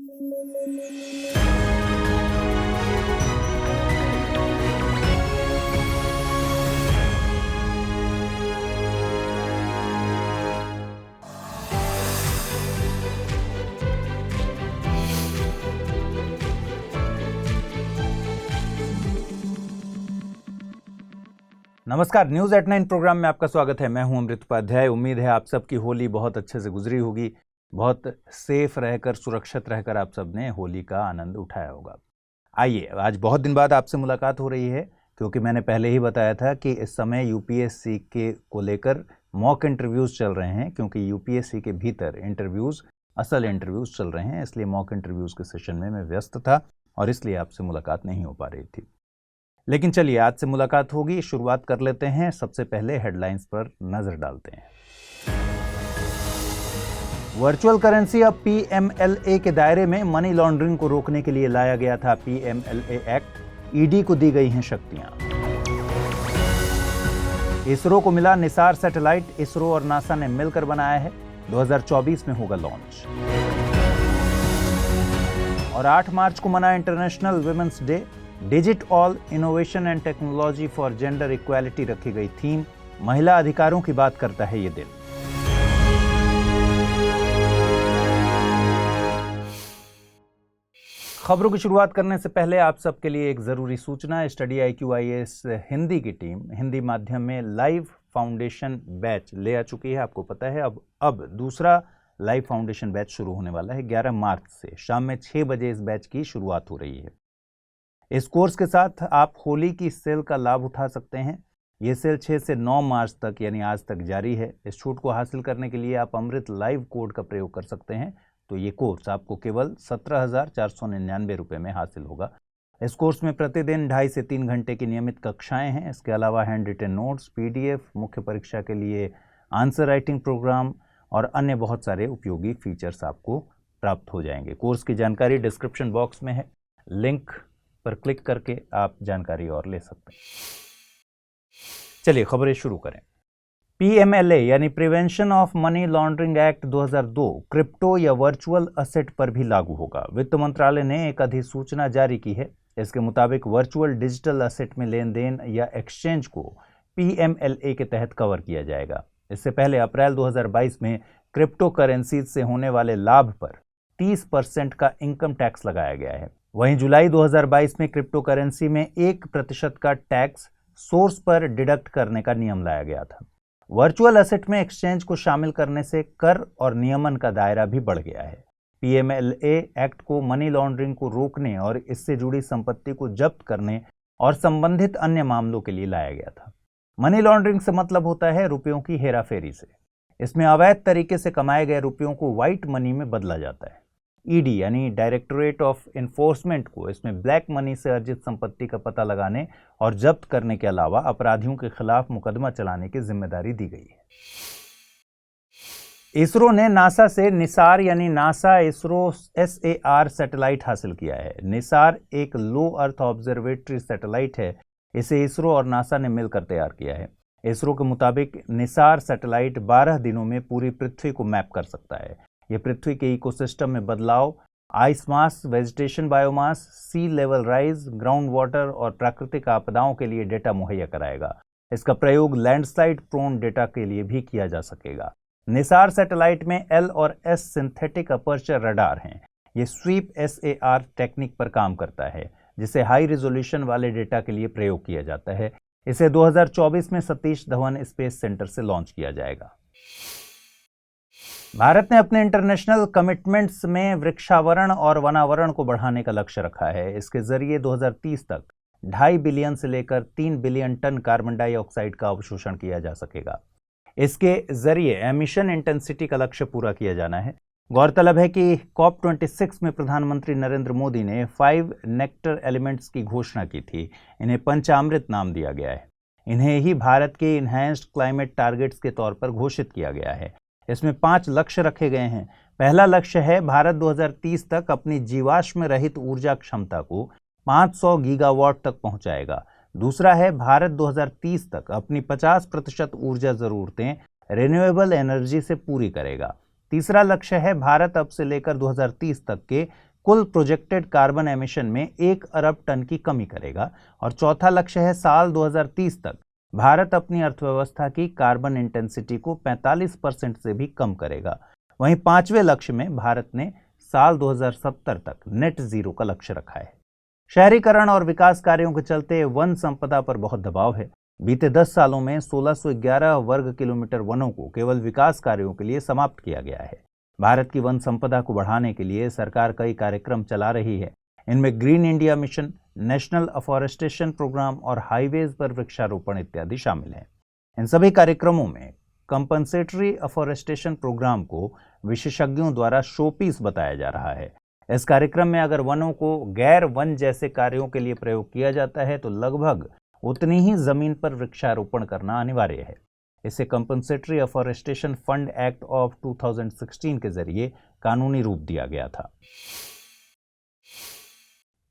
नमस्कार, news at 9 programme में आपका स्वागत है। मैं हूं अमृत उपाध्याय। उम्मीद है आप सबकी होली बहुत अच्छे से गुजरी होगी, बहुत सेफ रहकर, सुरक्षित रहकर आप सब ने होली का आनंद उठाया होगा। आइए, आज बहुत दिन बाद आपसे मुलाकात हो रही है, क्योंकि मैंने पहले ही बताया था कि इस समय यूपीएससी के को लेकर मॉक इंटरव्यूज चल रहे हैं, क्योंकि यूपीएससी के भीतर इंटरव्यूज, असल इंटरव्यूज चल रहे हैं। इसलिए मॉक इंटरव्यूज के सेशन में मैं व्यस्त था और इसलिए आपसे मुलाकात नहीं हो पा रही थी। लेकिन चलिए, आज से मुलाकात होगी। शुरुआत कर लेते हैं। सबसे पहले हेडलाइंस पर नजर डालते हैं। वर्चुअल करेंसी अब पीएमएलए के दायरे में। मनी लॉन्ड्रिंग को रोकने के लिए लाया गया था पीएमएलए एक्ट। ईडी को दी गई हैं शक्तियां। इसरो को मिला निसार सैटेलाइट। इसरो और नासा ने मिलकर बनाया है। 2024 में होगा लॉन्च। और 8 मार्च को मना international women's day. Digit all innovation and technology for gender equality रखी गई थीम। महिला अधिकारों की बात करता है ये दिन। खबरों की शुरुआत करने से पहले आप सबके लिए एक जरूरी सूचना। स्टडी IQ IAS हिंदी की टीम हिंदी माध्यम में लाइव फाउंडेशन बैच ले आ चुकी है। आपको पता है, अब दूसरा लाइव फाउंडेशन बैच शुरू होने वाला है। 11 मार्च से शाम में 6 बजे इस बैच की शुरुआत हो रही है। इस कोर्स के साथ आप होली की सेल का लाभ उठा सकते हैं। ये सेल 6 से 9 मार्च तक यानी आज तक जारी है। इस छूट को हासिल करने के लिए आप अमृत लाइव कोड का प्रयोग कर सकते हैं। तो ये कोर्स आपको केवल 17,499 रुपये में हासिल होगा। इस कोर्स में प्रतिदिन 2.5 से 3 घंटे की नियमित कक्षाएं हैं। इसके अलावा हैंड रिटन नोट्स, PDF, मुख्य परीक्षा के लिए आंसर राइटिंग प्रोग्राम और अन्य बहुत सारे उपयोगी फीचर्स आपको प्राप्त हो जाएंगे। कोर्स की जानकारी डिस्क्रिप्शन बॉक्स में है। लिंक पर क्लिक करके आप जानकारी और ले सकते हैं। चलिए खबरें शुरू करें। पीएमएलए यानी prevention of money laundering act 2002 crypto या वर्चुअल असेट पर भी लागू होगा। वित्त मंत्रालय ने एक अधिसूचना जारी की है। इसके मुताबिक वर्चुअल डिजिटल असेट में लेन देन या एक्सचेंज को पीएमएलए के तहत कवर किया जाएगा। इससे पहले अप्रैल 2022 में क्रिप्टो करेंसी से होने वाले लाभ पर 30% का इनकम टैक्स लगाया गया है। वहीं जुलाई 2022 में क्रिप्टो करेंसी में 1% का टैक्स सोर्स पर डिडक्ट करने का नियम लाया गया था। वर्चुअल असेट में एक्सचेंज को शामिल करने से कर और नियमन का दायरा भी बढ़ गया है। पीएमएलए एक्ट को मनी लॉन्ड्रिंग को रोकने और इससे जुड़ी संपत्ति को जब्त करने और संबंधित अन्य मामलों के लिए लाया गया था। मनी लॉन्ड्रिंग से मतलब होता है रुपयों की हेराफेरी से। इसमें अवैध तरीके से कमाए गए रुपयों को व्हाइट मनी में बदला जाता है। ईडी यानी डायरेक्टोरेट ऑफ एनफोर्समेंट को इसमें ब्लैक मनी से अर्जित संपत्ति का पता लगाने और जब्त करने के अलावा अपराधियों के खिलाफ मुकदमा चलाने की जिम्मेदारी दी गई है। इसरो ने नासा से निसार यानी नासा इसरो SAR सैटेलाइट हासिल किया है। निसार एक लो अर्थ ऑब्जर्वेटरी सैटेलाइट है। इसे इसरो और नासा ने मिलकर तैयार किया है। इसरो के मुताबिक निसार सैटेलाइट 12 दिनों में पूरी पृथ्वी को मैप कर सकता है। ये पृथ्वी के इकोसिस्टम में बदलाव, आइस मास, वेजिटेशन बायोमास, सी लेवल राइज, ग्राउंड वाटर और प्राकृतिक आपदाओं के लिए डेटा मुहैया कराएगा। इसका प्रयोग लैंडस्लाइड प्रोन डेटा के लिए भी किया जा सकेगा। निसार सैटेलाइट में L और S सिंथेटिक अपर्चर रडार हैं। ये स्वीप SAR टेक्निक पर काम करता है, जिसे हाई रिजोल्यूशन वाले डेटा के लिए प्रयोग किया जाता है। इसे 2024 में सतीश धवन स्पेस सेंटर से लॉन्च किया जाएगा। भारत ने अपने इंटरनेशनल कमिटमेंट्स में वृक्षावरण और वनावरण को बढ़ाने का लक्ष्य रखा है। इसके जरिए 2030 तक 2.5 बिलियन से लेकर 3 बिलियन टन कार्बन डाइऑक्साइड का अवशोषण किया जा सकेगा। इसके जरिए एमिशन इंटेंसिटी का लक्ष्य पूरा किया जाना है। गौरतलब है कि COP26 में प्रधानमंत्री नरेंद्र मोदी ने 5 नेक्टर एलिमेंट्स की घोषणा की थी। इन्हें पंचामृत नाम दिया गया है। इन्हें ही भारत के इन्हेंस्ड क्लाइमेट टारगेट्स के तौर पर घोषित किया गया है। इसमें 5 लक्ष्य रखे गए हैं। पहला लक्ष्य है भारत 2030 तक अपनी जीवाश्म रहित ऊर्जा क्षमता को 500 गीगावाट तक पहुंचाएगा। दूसरा है भारत 2030 तक अपनी 50% ऊर्जा जरूरतें रिन्यूएबल एनर्जी से पूरी करेगा। तीसरा लक्ष्य है भारत अब से लेकर 2030 तक के कुल प्रोजेक्टेड कार्बन एमिशन में 1 अरब टन की कमी करेगा। और चौथा लक्ष्य है साल 2030 तक भारत अपनी अर्थव्यवस्था की कार्बन इंटेंसिटी को 45% से भी कम करेगा। वहीं 5वें लक्ष्य में भारत ने साल 2070 तक नेट जीरो का लक्ष्य रखा है। शहरीकरण और विकास कार्यों के चलते वन संपदा पर बहुत दबाव है। बीते 10 सालों में 1611 वर्ग किलोमीटर वनों को केवल विकास कार्यों के लिए समाप्त किया गया है। भारत की वन संपदा को बढ़ाने के लिए सरकार कई कार्यक्रम चला रही है। इनमें green India mission, national afforestation programme और हाईवेज पर वृक्षारोपण इत्यादि शामिल हैं। इन सभी कार्यक्रमों में कंपनसेटरी अफॉरेस्टेशन प्रोग्राम को विशेषज्ञों द्वारा शोपीस बताया जा रहा है। इस कार्यक्रम में अगर वनों को गैर वन जैसे कार्यों के लिए प्रयोग किया जाता है तो लगभग उतनी ही जमीन पर वृक्षारोपण करना अनिवार्य है। इसे compensatory afforestation fund act of 2016 के जरिए कानूनी रूप दिया गया था।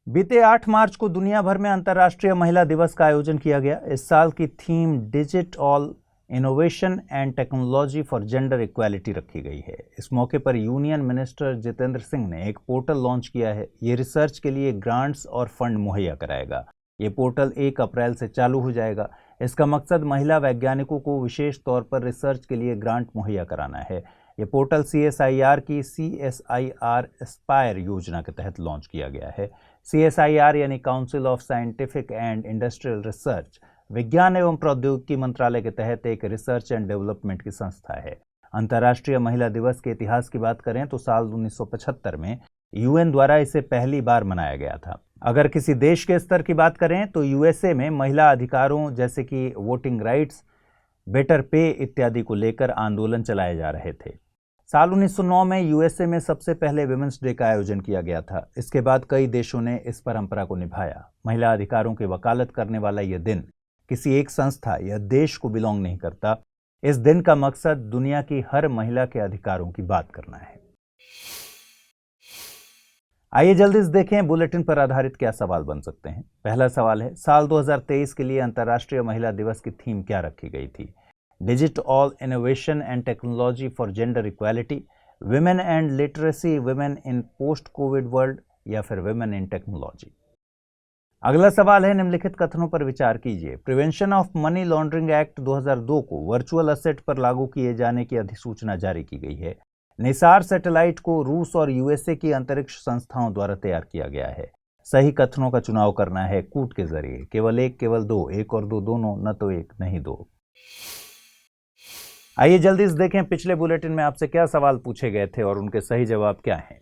बीते 8 मार्च को दुनिया भर में अंतर्राष्ट्रीय महिला दिवस का आयोजन किया गया। इस साल की theme digit all innovation and technology for gender equality रखी गई है। इस मौके पर यूनियन मिनिस्टर जितेंद्र सिंह ने एक पोर्टल लॉन्च किया है। ये रिसर्च के लिए ग्रांट्स और फंड मुहैया कराएगा। ये पोर्टल 1 अप्रैल से चालू हो जाएगा। इसका मकसद महिला वैज्ञानिकों को विशेष तौर पर रिसर्च के लिए ग्रांट मुहैया कराना है। ये पोर्टल CSIR की CSIR एस्पायर योजना के तहत लॉन्च किया गया है। CSIR यानी council of scientific and industrial research विज्ञान एवं प्रौद्योगिकी मंत्रालय के तहत एक रिसर्च एंड डेवलपमेंट की संस्था है। अंतर्राष्ट्रीय महिला दिवस के इतिहास की बात करें तो साल 1975 में UN द्वारा इसे पहली बार मनाया गया था। अगर किसी देश के स्तर की बात करें तो USA में महिला अधिकारों जैसे कि वोटिंग राइट्स, बेटर पे इत्यादि को लेकर आंदोलन चलाए जा रहे थे। साल 1909 में USA में सबसे पहले विमेंस डे का आयोजन किया गया था। इसके बाद कई देशों ने इस परंपरा को निभाया। महिला अधिकारों की वकालत करने वाला यह दिन किसी एक संस्था या देश को बिलोंग नहीं करता। इस दिन का मकसद दुनिया की हर महिला के अधिकारों की बात करना है। आइए जल्दी से देखें बुलेटिन पर आधारित क्या सवाल बन सकते हैं। पहला सवाल है, साल 2023 के लिए अंतर्राष्ट्रीय महिला दिवस की थीम क्या रखी गई थी? Digit all innovation and technology for gender equality, women and literacy, women in post Covid world या फिर विमेन इन टेक्नोलॉजी। अगला सवाल है, निम्नलिखित कथनों पर विचार कीजिए। Prevention of money laundering act 2002 को वर्चुअल असेट पर लागू किए जाने की अधिसूचना जारी की गई है। निसार सैटेलाइट को रूस और USA की अंतरिक्ष संस्थाओं द्वारा तैयार किया गया है। सही कथनों का चुनाव करना है कूट के जरिए। केवल 1, केवल 2, 1 और 2 दोनों, न तो 1 नहीं 2। आइए जल्दी से देखें पिछले बुलेटिन में आपसे क्या सवाल पूछे गए थे और उनके सही जवाब क्या हैं।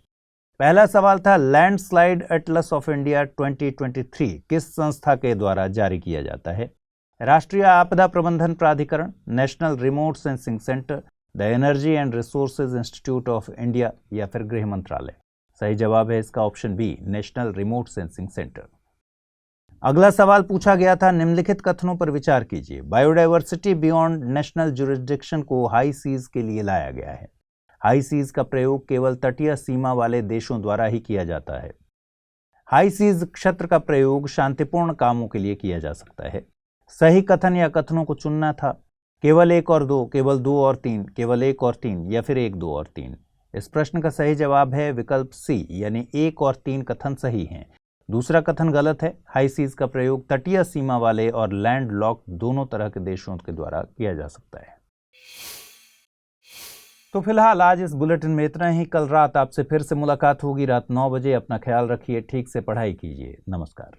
पहला सवाल था, लैंडस्लाइड एटलस ऑफ इंडिया 2023 किस संस्था के द्वारा जारी किया जाता है? राष्ट्रीय आपदा प्रबंधन प्राधिकरण, national remote sensing centre, the energy and resources institute of India या फिर गृह मंत्रालय। सही जवाब है इसका option B, national remote sensing centre. अगला सवाल पूछा गया था, निम्नलिखित कथनों पर विचार कीजिए। बायोडायवर्सिटी बियॉन्ड नेशनल जुरिस्डिक्शन को हाई सीज के लिए लाया गया है। हाई सीज का प्रयोग केवल तटीय सीमा वाले देशों द्वारा ही किया जाता है। हाई सीज क्षेत्र का प्रयोग शांतिपूर्ण कामों के लिए किया जा सकता है। सही कथन या कथनों को चुनना था, केवल 1 और 2, केवल 2 और 3, केवल 1 और 3 या फिर 1, 2 और 3। इस प्रश्न का सही जवाब है विकल्प सी, यानी 1 और 3 कथन सही हैं। दूसरा कथन गलत है। हाई सीज का प्रयोग तटीय सीमा वाले और लैंड लॉक दोनों तरह के देशों के द्वारा किया जा सकता है। तो फिलहाल आज इस बुलेटिन में इतना ही। कल रात आपसे फिर से मुलाकात होगी रात 9 बजे। अपना ख्याल रखिए, ठीक से पढ़ाई कीजिए। नमस्कार।